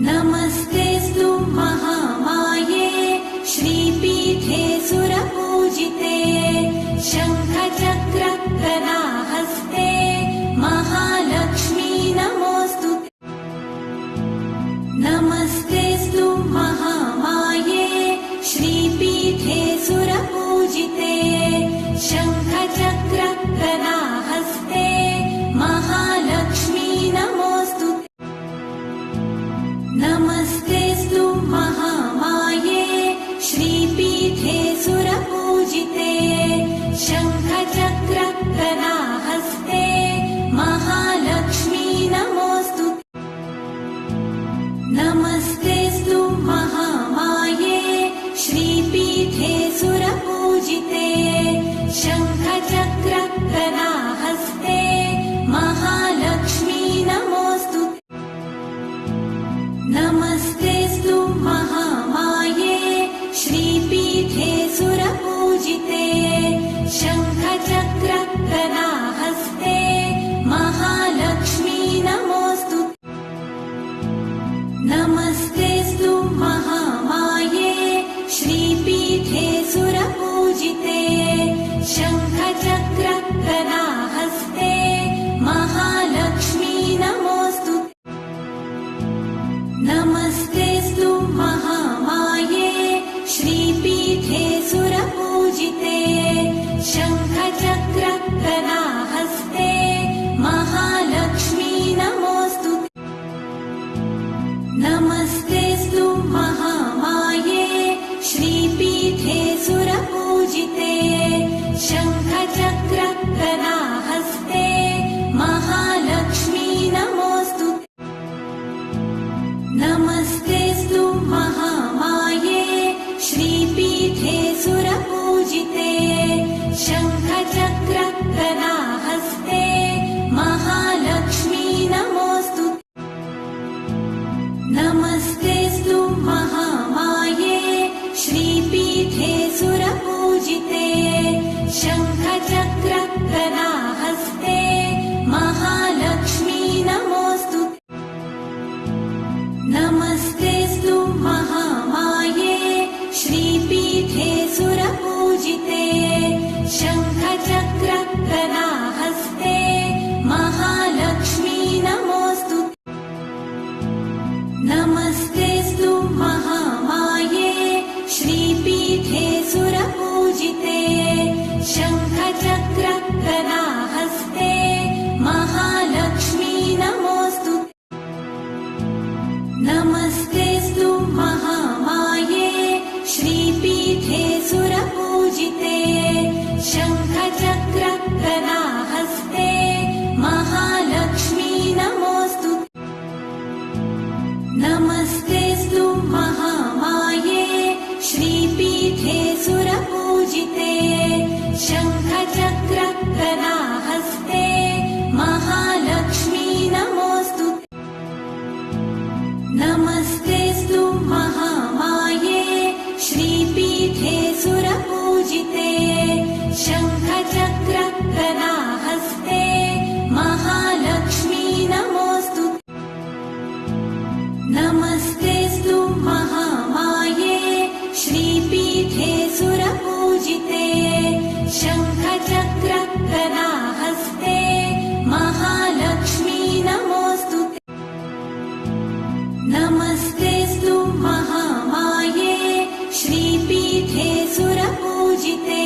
नमस्तेऽस्तु महामाये श्रीपीठे सुरपूजिते शङ्खचक्रगदाहस्ते महालक्ष्मी नमोऽस्तु। नमस्तेऽस्तु महामाये श्रीपीठे सुरपूजिते शङ्खचक्रगदाहस्ते महालक्ष्मी नमोऽस्तु। नमस्तेऽस्तु महामाये श्रीपीठे सुरपूजिते शङ्खचक्रगदाहस्ते महालक्ष्मी नमोऽस्तु। नमस्तेऽस्तु महामाये श्रीपीठे सुरपूजिते शङ्खचक्रगदाहस्ते महालक्ष्मी नमोऽस्तु। नमस्तेऽस्तु महामाये श्रीपीठे सुरपूजिते शङ्खचक्रगदाहस्ते महालक्ष्मी नमोऽस्तु। नमस्तेऽस्तु महामाये श्रीपीठे सुरपूजिते शङ्खचक्रगदाहस्ते महालक्ष्मी नमोऽस्तु। नमस्तेऽस्तु महामाये श्रीपीठे सुरपूजिते शङ्खचक्रगदाहस्ते महालक्ष्मी नमोऽस्तु। नमस्तेऽस्तु महामाये श्रीपीठे सुरपूजिते शङ्खचक्रगदाहस्ते महालक्ष्मी नमोऽस्तु। नमस्तेऽस्तु महामाये श्रीपीठे सुरपूजिते शङ्खचक्रगदाहस्ते महालक्ष्मी नमोऽस्तु। नमस्तेऽस्तु महामाये श्रीपीठे सुरपूजिते शङ्खचक्रगदाहस्ते महालक्ष्मी नमोऽस्तु। नमस्तेऽस्तु महामाये श्रीपीठे सुरपूजिते शङ्खचक्रगदाहस्ते महालक्ष्मी नमोऽस्तु। नमस्तेऽस्तु महामाये श्रीपीठे सुरपूजिते शङ्खचक्रगदाहस्ते महालक्ष्मी नमोऽस्तु। नमस्तेऽस्तु महामाये श्रीपीठे सुरपूजिते शङ्खचक्रगदाहस्ते महालक्ष्मी नमोऽस्तु। नमस्तेऽस्तु महामाये श्रीपीठे सुरपूजिते शङ्खचक्रगदाहस्ते महालक्ष्मी नमोऽस्तु। नमस्तेऽस्तु महामाये श्रीपीठे सुरपूजिते शङ्खचक्रगदाहस्ते महालक्ष्मी नमोऽस्तु। नमस्तेऽस्तु महामाये श्रीपीठे सुरपूजिते शङ्खचक्रगदाहस्ते महालक्ष्मी नमोऽस्तु। नमस्तेऽस्तु महामाये श्रीपीठे सुरपूजिते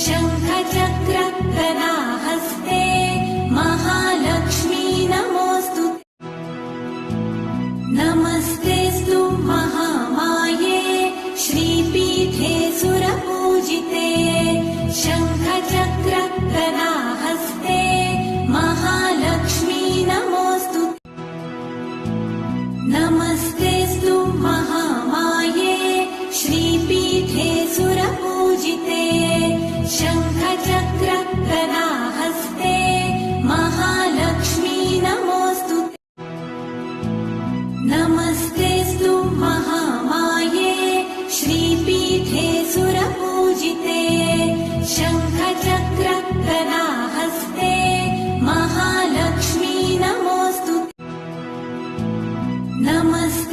शङ्खचक्रगदाहस्ते महालक्ष्मी नमोऽस्तु। नमस्तेऽस्तु महामाये श्रीपीठे सुरपूजिते शङ्खचक्रगदाहस्ते महालक्ष्मी नमोऽस्तु। नमस्तेऽस्तु महामाये श्रीपीठे सुरपूजिते शङ्खचक्रगदाहस्ते महालक्ष्मी नमोऽस्तु। नमस्तेऽस्तु महामाये श्रीपीठे सुरपूजिते शङ्खचक्रगदाहस्ते महालक्ष्मी नमोऽस्तु। नमस्ते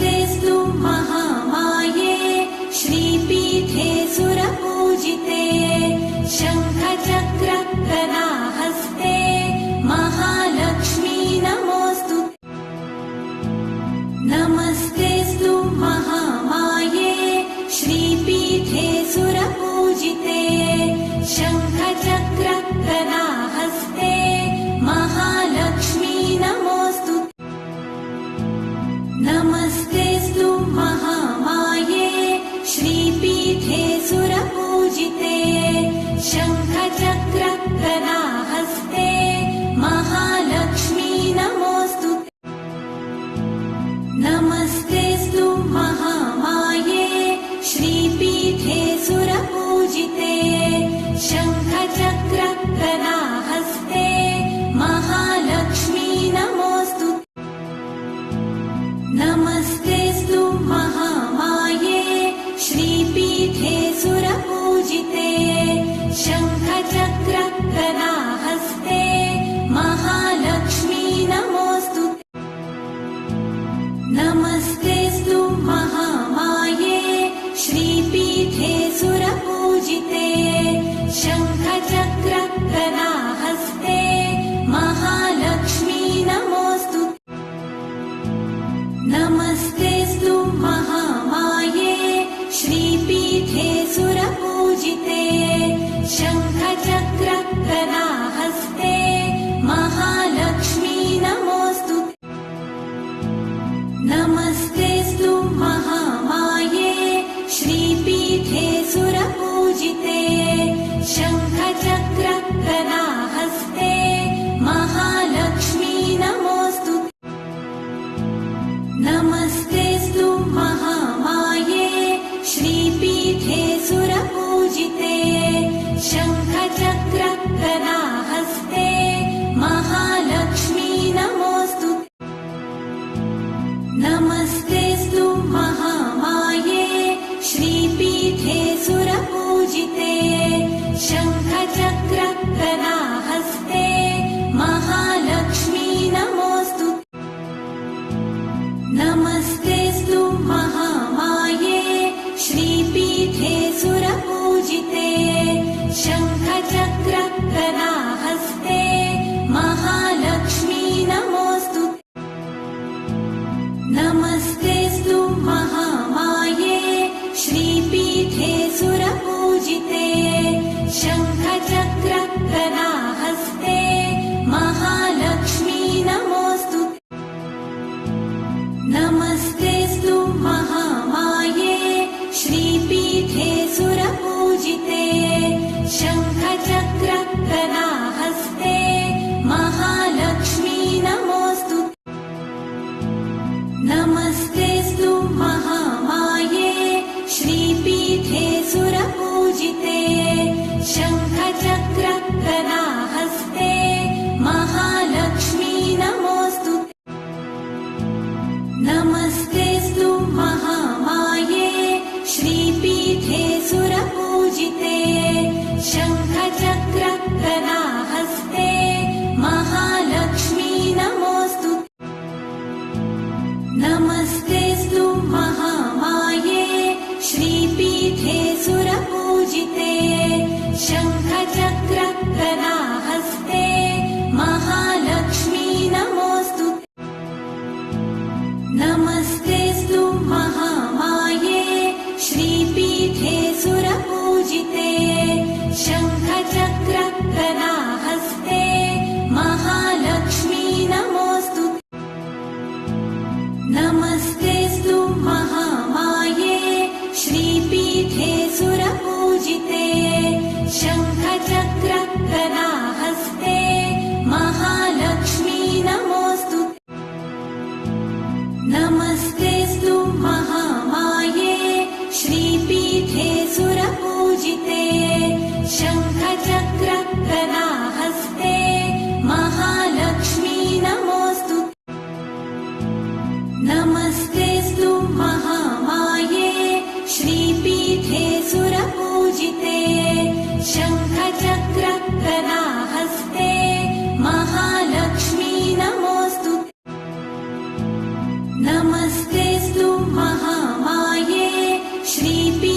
नमस्तेऽस्तु महामाये श्रीपीठे सुरपूजिते शङ्खचक्रगदाहस्ते महालक्ष्मी नमोऽस्तु नमस्तेऽस्तु महामाये श्रीपीठे सुरपूजिते शङ्खचक्रगदाहस्ते महालक्ष्मी नमोऽस्तु नमस्तेऽस्तु महामाये श्रीपीठे सुरपूजिते शङ्खचक्रगदाहस्ते महालक्ष्मी नमोऽस्तु नमस्तेऽस्तु महामाये श्रीपीठे सुरपूजिते शङ्खचक्रगदाहस्ते महालक्ष्मी नमोऽस्तु नमस्तेऽस्तु महामाये श्रीपीठे सुरपूजिते शङ्खचक्रगदाहस्ते महालक्ष्मी नमोऽस्तु नमस्तेऽस्तु महामाये श्रीपीठे सुरपूजिते शङ्खचक्रगदाहस्ते महालक्ष्मी नमोऽस्तु नमस्तेऽस्तु महामाये श्रीपीठे सुरपूजिते शङ्खचक्रगदाहस्ते महालक्ष्मी नमोऽस्तु नमस्तेऽस्तु महामाये श्रीपीठे सुरपूजिते शङ्खचक्रगदाहस्ते महालक्ष्मी नमोऽस्तु नमस्तेऽस्तु महामाये श्रीपीठे सुरपूजिते शङ्खचक्रगदाहस्ते महालक्ष्मी नमोऽस्तु नमस्तेऽस्तु महामाये श्रीपीठे सुरपूजिते शङ्खचक्रगदाहस्ते महालक्ष्मी नमोऽस्तु नमस्तेऽस्तु महामाये श्रीपीठे सुरपूजिते शङ्खचक्रगदाहस्ते महालक्ष्मी नमोऽस्तु नमस्तेऽस्तु महामाये श्रीपीठे सुरपूजिते शङ्खचक्रगदाहस्ते महालक्ष्मी नमोऽस्तु नमस्तेऽस्तु महामाये श्रीपीठे सुरपूजिते शङ्खचक्रगदाहस्ते महालक्ष्मी नमोऽस्तु नमस्तेऽस्तु महामाये श्रीपीठे सुरपूजिते शङ्खचक्रगदाहस्ते महालक्ष्मी नमोऽस्तु नमस्तेऽस्तु महामाये श्रीपीठे सुरपूजिते शङ्खचक्रगदाहस्ते महालक्ष्मी नमोऽस्तु नमस्तेऽस्तु महामाये श्रीपीठे सुरपूजिते शङ्खचक्रगदाहस्ते महालक्ष्मी नमोऽस्तु नमस्तेऽस्तु महामाये श्रीपीठे